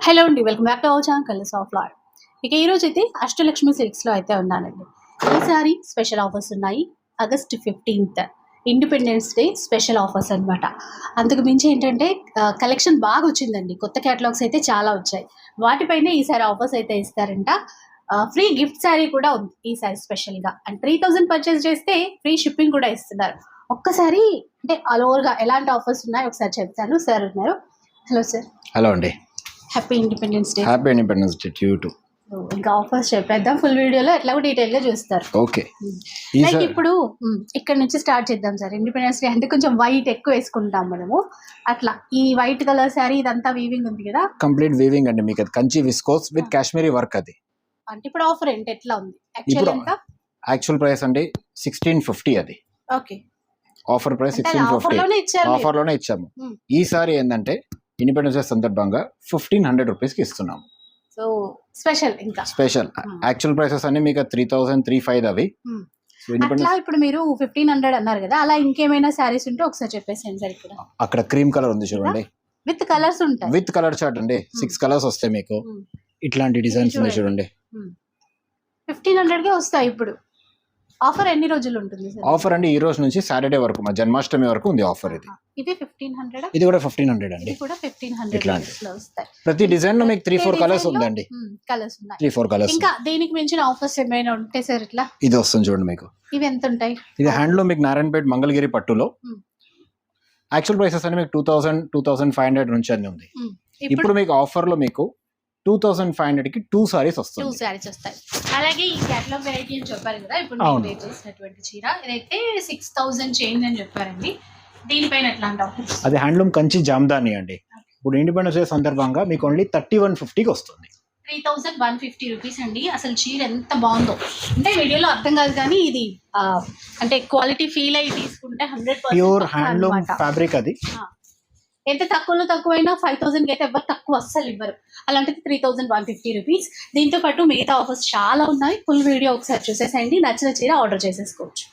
Hello అండి, welcome back to our channel colours of లాడ్. ఇక ఈరోజు అయితే అష్టలక్ష్మి సిల్క్స్లో అయితే ఉన్నానండి. ఈసారి స్పెషల్ ఆఫర్స్ ఉన్నాయి. August 15th independence day special offers అనమాట. అంతకు మించి ఏంటంటే కలెక్షన్ బాగా వచ్చిందండి. కొత్త క్యాటలాగ్స్ అయితే చాలా వచ్చాయి. వాటిపైనే ఈసారి ఆఫర్స్ అయితే ఇస్తారంట. ఫ్రీ గిఫ్ట్ శారీ కూడా ఉంది ఈసారి స్పెషల్గా. అండ్ 3000 పర్చేస్ చేస్తే ఫ్రీ షిప్పింగ్ కూడా ఇస్తున్నారు. ఒక్కసారి అంటే ఆల్ ఓవర్గా ఎలాంటి ఆఫర్స్ ఉన్నాయో ఒకసారి చెప్తాను. సార్ ఉన్నారు. Hello sir. హలో అండి. Happy independence day. Happy independence day to you to. ఇంకా ఆఫర్స్ చెప్పేద్దాం. ఫుల్ వీడియోలో ఎట్లాగో డీటెయిల్ గా చూస్తారు. ఓకే. లైక్ ఇప్పుడు ఇక్కడ నుంచి స్టార్ట్ చేద్దాం సార్. ఇండిపెండెన్స్ డే అంటే కొంచెం వైట్ ఎక్కువ వేసుకుంటాం మనము. అట్లా ఈ వైట్ కలర్ శారీ ఇదంతా వీవింగ్ ఉంది కదా, కంప్లీట్ వీవింగ్ అండి. మీకు అది Kanchi viscose with Kashmiri work. అది అంటే ఇప్పుడు ఆఫర్ ఏంటి, ఎట్లా ఉంది ఇప్పుడు ఎంత? యాక్చువల్ ప్రైస్ అండి 1650. అది ఓకే, ఆఫర్ ప్రైస్ 1650. ఆఫర్ లోనే ఇచ్చాము. ఈసారి ఏంటంటే ఇండిపెండెన్స్ డే సందర్భంగా 1500 రూపీస్కి ఇస్తున్నాము. సో స్పెషల్, ఇంకా స్పెషల్. యాక్చువల్ ప్రైసెస్ అన్ని మీకు 3035 అవి. అట్లా ఇప్పుడు మీరు 1500 అన్నారు కదా, అలా ఇంకేమైనా శారీస్ ఉంటే ఒకసారి చెప్పేసేయండి సార్. ఇక్కడ అక్కడ క్రీమ్ కలర్ ఉంది చూడండి, విత్ కలర్స్ ఉంటాయి. విత్ కలర్ చార్ట్ అండి. 6 కలర్స్ వస్తాయి మీకు. ఇట్లాంటి డిజైన్స్ ఉన్నాయి చూడండి. 1500 కే వస్తాయి. ఇప్పుడు ఆఫర్ ఎన్ని రోజులు ఉంటుంది సార్? ఆఫర్ అండి ఈ రోజు నుంచి సాటర్డే వరకు, మా జన్మాష్టమి వరకు ఉంది ఆఫర్. ఇది 1500. ఇది కూడా 1500 అండి. ఇది కూడా 1500 లో వస్తాయి. ప్రతి డిజైన్ లో మీకు 3-4 కలర్స్ ఉందండి. కలర్స్ ఉన్నాయి, 3-4 కలర్స్. ఇంకా దీనికి మించిన ఆఫర్స్ ఏమైనా ఉంటాయి సార్? ఇట్లా ఇది వస్తుంది చూడండి మీకు. ఇవి ఎంత ఉంటాయి? ఇది హ్యాండ్లూమ్ మీకు నారాయణపేట మంగళగిరి పట్టులో. యాక్చువల్ ప్రైసెస్ అని మీకు 2000-2500 నుంచి అన్ని ఉంది. ఇప్పుడు మీకు ఆఫర్ లో మీకు 2500 కి 2 సారీస్ వస్తాయి. 2 సారీస్ వస్తాయి. అలాగే ఈ క్యాటలాగ్ వెరైటీ అని చెప్పారు కదా, ఇప్పుడు నేను వేర్ చేసినటువంటి చీర ఇదైతే 6000 చేంజ్ అని చెప్పారండి. దీనిపైన ఎట్లాంటి ఆఫర్స్? అది హ్యాండ్లూమ్ కంచి జామ్దాని అండి. ఇప్పుడు ఇండిపెండెన్స్ డే సందర్భంగా మీకు ఓన్లీ 3150కి వస్తుంది. 3150 రూపీస్ అండి. అసలు చీర ఎంత బాగుందో అంటే వీడియోలో అర్థం కాదు, కానీ ఇది అంటే క్వాలిటీ ఫీల్ అయ్యి తీసుకుంటే 100% ప్యూర్ హ్యాండ్లూమ్ ఫ్యాబ్రిక్. అది ఎంత తక్కువైనా 5000కి అయితే ఎవరు తక్కువ అస్సలు ఇవ్వరు. అలాంటిది 3150 రూపీస్. దీంతో పాటు మిగతా ఆఫర్స్ చాలా ఉన్నాయి. ఫుల్ వీడియో ఒకసారి చూసేసేయండి. నచ్చిన చీర ఆర్డర్ చేసేసుకోవచ్చు.